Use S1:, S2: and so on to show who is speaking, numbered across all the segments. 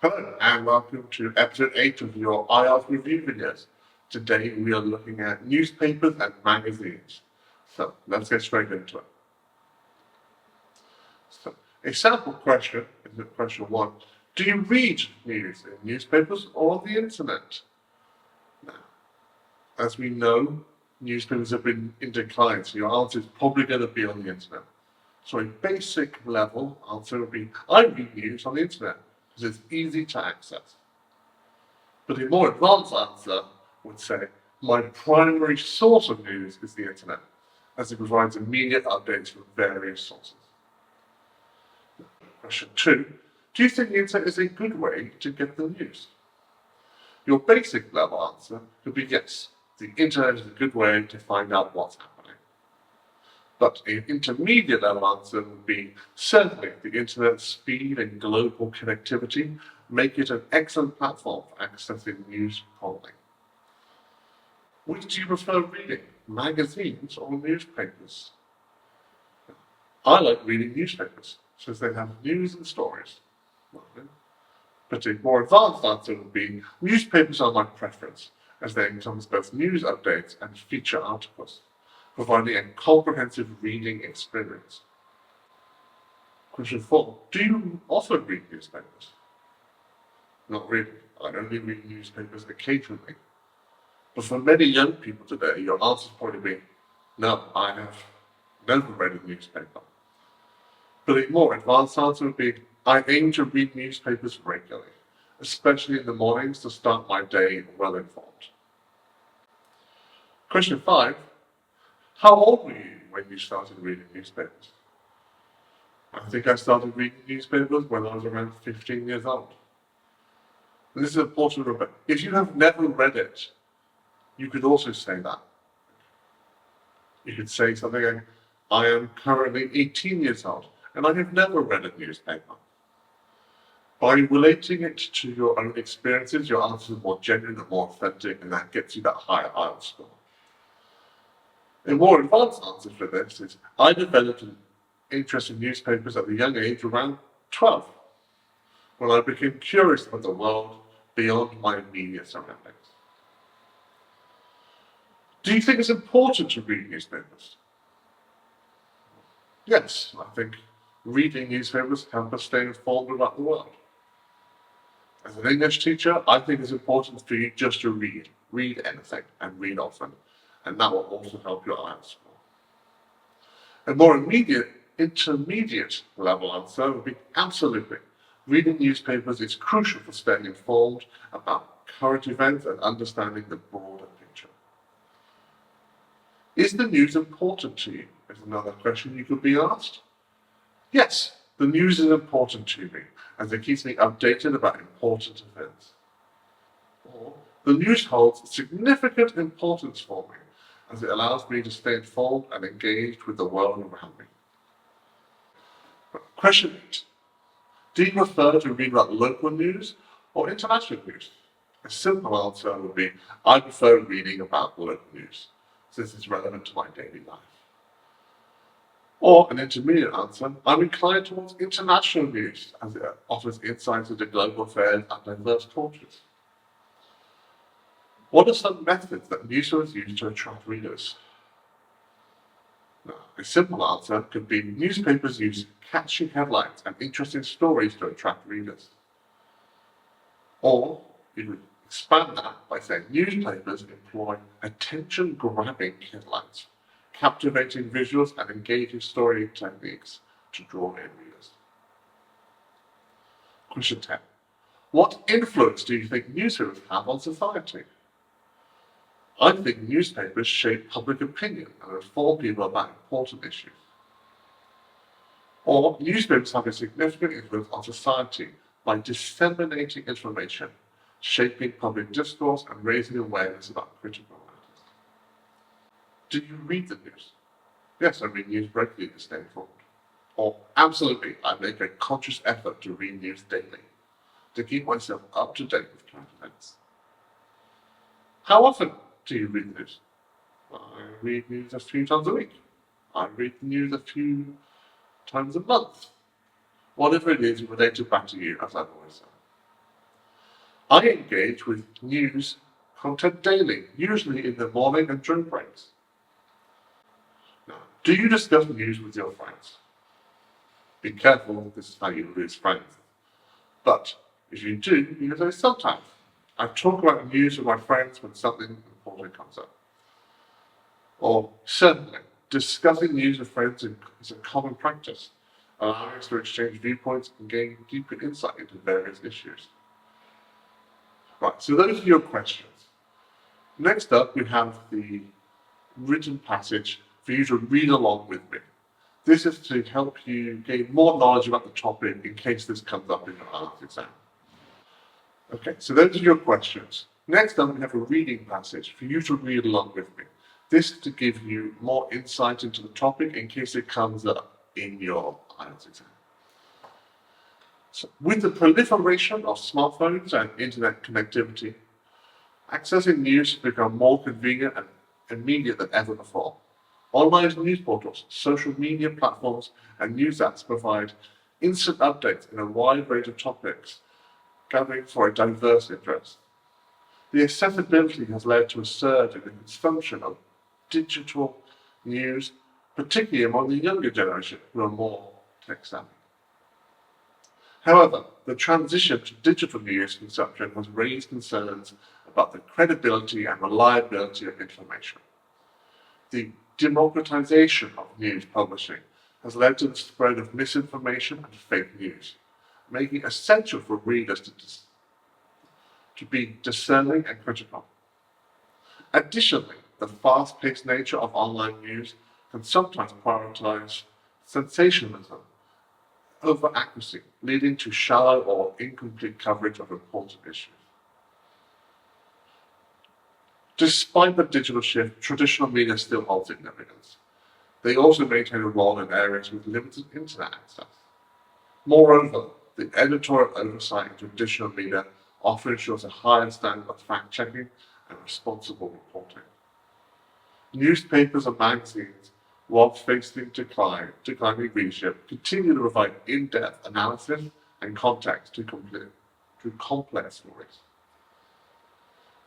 S1: Hello and welcome to episode 8 of your IELTS review videos. Today we are looking at newspapers and magazines. So let's get straight into it. So a sample question is question 1. Do you read news in newspapers or on the internet? Now, as we know, newspapers have been in decline, so your answer is probably going to be on the internet. So a basic level answer would be, I read news on the internet because it's easy to access. But a more advanced answer would say, my primary source of news is the internet, as it provides immediate updates from various sources. Question 2, do you think the internet is a good way to get the news? Your basic level answer could be yes, the internet is a good way to find out what's happening. But an intermediate level answer would be, certainly the internet's speed and global connectivity make it an excellent platform for accessing news promptly. Which do you prefer reading, magazines or newspapers? I like reading newspapers, since they have news and stories. But a more advanced answer would be, newspapers are my preference, as they encompass both news updates and feature articles, providing a comprehensive reading experience. Question 4. Do you often read newspapers? Not really. I only read newspapers occasionally. But for many young people today, your answer is probably be, no, I have never read a newspaper. But a more advanced answer would be, I aim to read newspapers regularly, especially in the mornings to start my day well informed. Question 5. How old were you when you started reading newspapers? I think I started reading newspapers when I was around 15 years old. And this is important to remember. If you have never read it, you could also say that. You could say something like, I am currently 18 years old and I have never read a newspaper. By relating it to your own experiences, your answer is more genuine and more authentic, and that gets you that higher IELTS score. A more advanced answer for this is, I developed an interest in newspapers at a young age, around 12, when I became curious about the world beyond my immediate surroundings. Do you think it's important to read newspapers? Yes, I think reading newspapers helps us stay informed about the world. As an English teacher, I think it's important for you just to read anything and read often, and that will also help your IELTS score. A more intermediate level answer would be absolutely. Reading newspapers is crucial for staying informed about current events and understanding the broader picture. Is the news important to you? Is another question you could be asked. Yes, the news is important to me, as it keeps me updated about important events. Or, the news holds significant importance for me, as it allows me to stay informed and engaged with the world around me. Question 8. Do you prefer to read about local news or international news? A simple answer would be, I prefer reading about local news, since it's relevant to my daily life. Or an intermediate answer, I'm inclined towards international news, as it offers insights into global affairs and diverse cultures. What are some methods that newspapers use to attract readers? Now, a simple answer could be, newspapers use catchy headlines and interesting stories to attract readers. Or you could expand that by saying newspapers employ attention-grabbing headlines, captivating visuals and engaging story techniques to draw in readers. Question 10. What influence do you think newspapers have on society? I think newspapers shape public opinion and inform people about important issues. Or newspapers have a significant influence on society by disseminating information, shaping public discourse and raising awareness about critical matters. Do you read the news? Yes, I read news regularly to stay informed. Or absolutely, I make a conscious effort to read news daily, to keep myself up to date with current events. How often do you read the news? I read news a few times a week. I read the news a few times a month. Whatever it is related back to you, as I've always said. I engage with news content daily, usually in the morning and during breaks. Now, do you discuss news with your friends? Be careful, this is how you lose friends. But if you do, you can say sometimes. I talk about news with my friends when something important comes up. Or certainly, discussing news with friends is a common practice, allowing us to exchange viewpoints and gain deeper insight into various issues. Right, so those are your questions. Next up, we have the written passage for you to read along with me. This is to help you gain more knowledge about the topic in case this comes up in your IELTS exam. Okay, so those are your questions. Next up, we have a reading passage for you to read along with me. This is to give you more insight into the topic in case it comes up in your IELTS exam. So, with the proliferation of smartphones and internet connectivity, accessing news has become more convenient and immediate than ever before. Online news portals, social media platforms, and news apps provide instant updates in a wide range of topics, gathering for a diverse interest. The accessibility has led to a surge in the consumption of digital news, particularly among the younger generation who are more tech-savvy. However, the transition to digital news consumption has raised concerns about the credibility and reliability of information. The democratization of news publishing has led to the spread of misinformation and fake news, making it essential for readers to be discerning and critical. Additionally, the fast-paced nature of online news can sometimes prioritize sensationalism over accuracy, leading to shallow or incomplete coverage of important issues. Despite the digital shift, traditional media still hold significance. They also maintain a role in areas with limited internet access. Moreover, the editorial oversight in traditional media often ensures a higher standard of fact-checking and responsible reporting. Newspapers and magazines, while facing declining readership, continue to provide in-depth analysis and context to complex stories.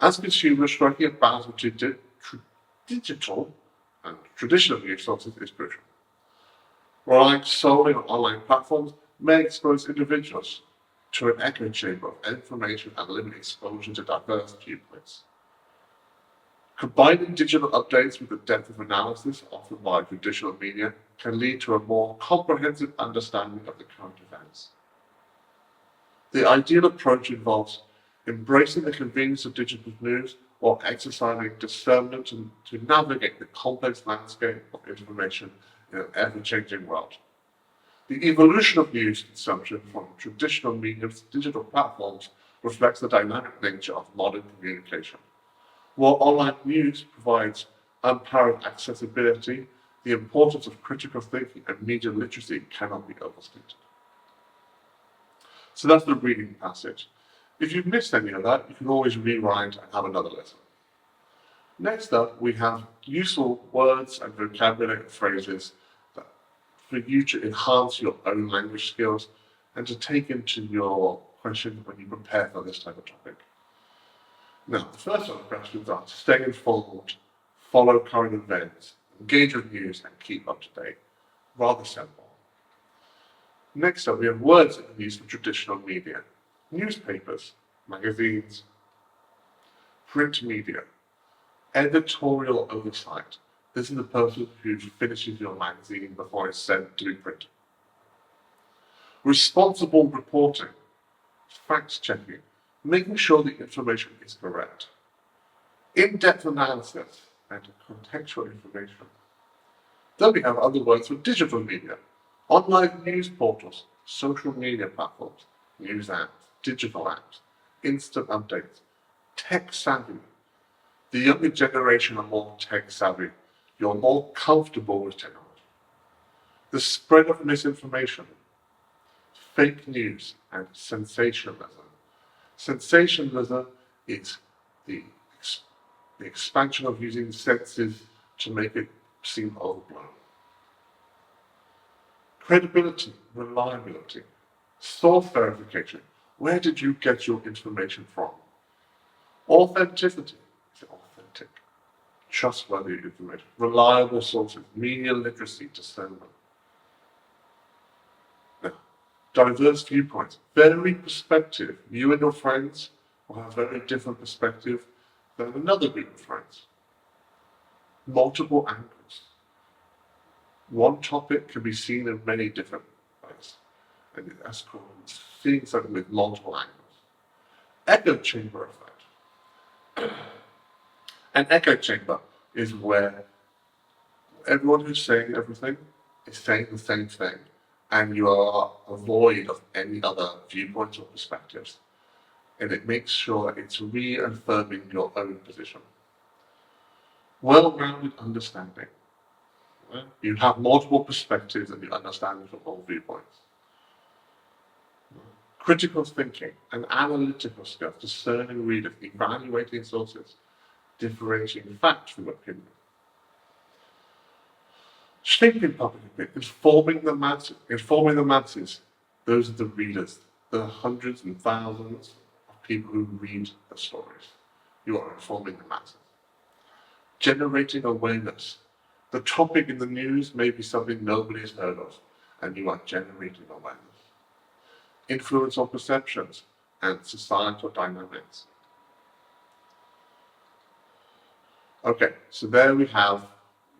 S1: As consumers, striking a balance between digital and traditional news sources is crucial. Relying solely on online platforms may expose individuals to an echo chamber of information and limit exposure to diverse viewpoints. Combining digital updates with the depth of analysis offered by traditional media can lead to a more comprehensive understanding of the current events. The ideal approach involves embracing the convenience of digital news while exercising discernment to navigate the complex landscape of information in an ever-changing world. The evolution of news consumption from traditional mediums to digital platforms reflects the dynamic nature of modern communication. While online news provides unparalleled accessibility, the importance of critical thinking and media literacy cannot be overstated. So that's the reading passage. If you've missed any of that, you can always rewind and have another listen. Next up, we have useful words and vocabulary and phrases for you to enhance your own language skills and to take into your question when you prepare for this type of topic. Now, the first set of questions are to stay informed, follow current events, engage with news, and keep up to date. Rather simple. Next up, we have words that are used for traditional media. Newspapers, magazines, print media, editorial oversight. This is the person who finishes your magazine before it's sent to be printed. Responsible reporting, fact-checking, making sure the information is correct. In-depth analysis and contextual information. Then we have other words for digital media, online news portals, social media platforms, news apps, digital apps, instant updates, tech-savvy. The younger generation are more tech-savvy. You're more comfortable with technology. The spread of misinformation, fake news, and sensationalism. Sensationalism is the expansion of using senses to make it seem overblown. Credibility, reliability, source verification. Where did you get your information from? Authenticity. Is it authentic? Trustworthy information. Reliable sources. Media literacy, discernment. Now, diverse viewpoints. Varied perspective. You and your friends will have very different perspective than another group of friends. Multiple angles. One topic can be seen in many different ways. And that's called seeing something with multiple angles. Echo chamber effect. An echo chamber is where everyone who's saying everything is saying the same thing, and you are void of any other viewpoints or perspectives. And it makes sure that it's reaffirming your own position. Well-rounded understanding. You have multiple perspectives and you understand from all viewpoints. Critical thinking and analytical skills, discerning readers, evaluating sources, differentiating fact from opinion. Shaping public opinion, informing the masses. Those are the readers, the hundreds and thousands of people who read the stories. You are informing the masses. Generating awareness. The topic in the news may be something nobody has heard of, and you are generating awareness. Influence on perceptions and societal dynamics. Okay, so there we have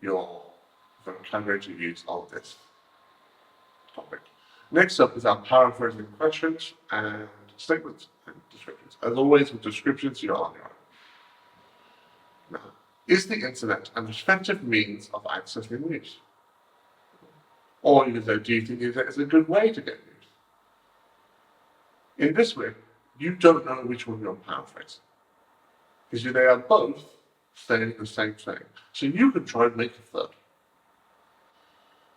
S1: your vocabulary to use on this topic. Next up is our paraphrasing questions and statements and descriptions. As always, with descriptions, you're on your own. Now, is the internet an effective means of accessing news? Or you can say, do you think it's a good way to get news? In this way, you don't know which one you're paraphrasing, because they are both saying the same thing. So you can try and make a third.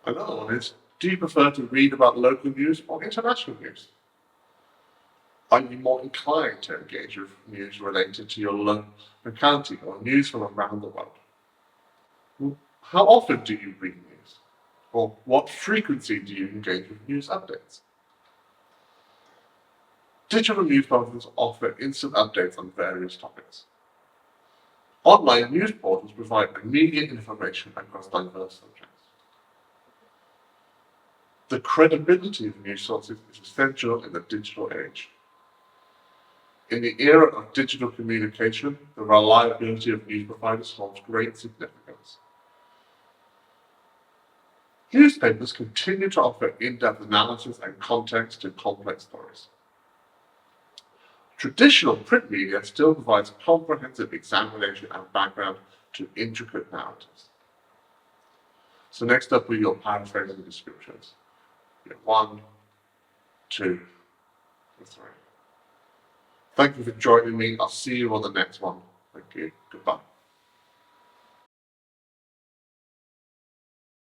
S1: Another one is, do you prefer to read about local news or international news? Are you more inclined to engage with news related to your local locality or news from around the world? How often do you read news? Or what frequency do you engage with news updates? Digital news portals offer instant updates on various topics. Online news portals provide immediate information across diverse subjects. The credibility of news sources is essential in the digital age. In the era of digital communication, the reliability of news providers holds great significance. Newspapers continue to offer in-depth analysis and context to complex stories. Traditional print media still provides comprehensive examination and background to intricate narratives. So next up are your paraphrasing descriptions. You have 1, 2, and 3. Thank you for joining me. I'll see you on the next one. Thank you. Goodbye.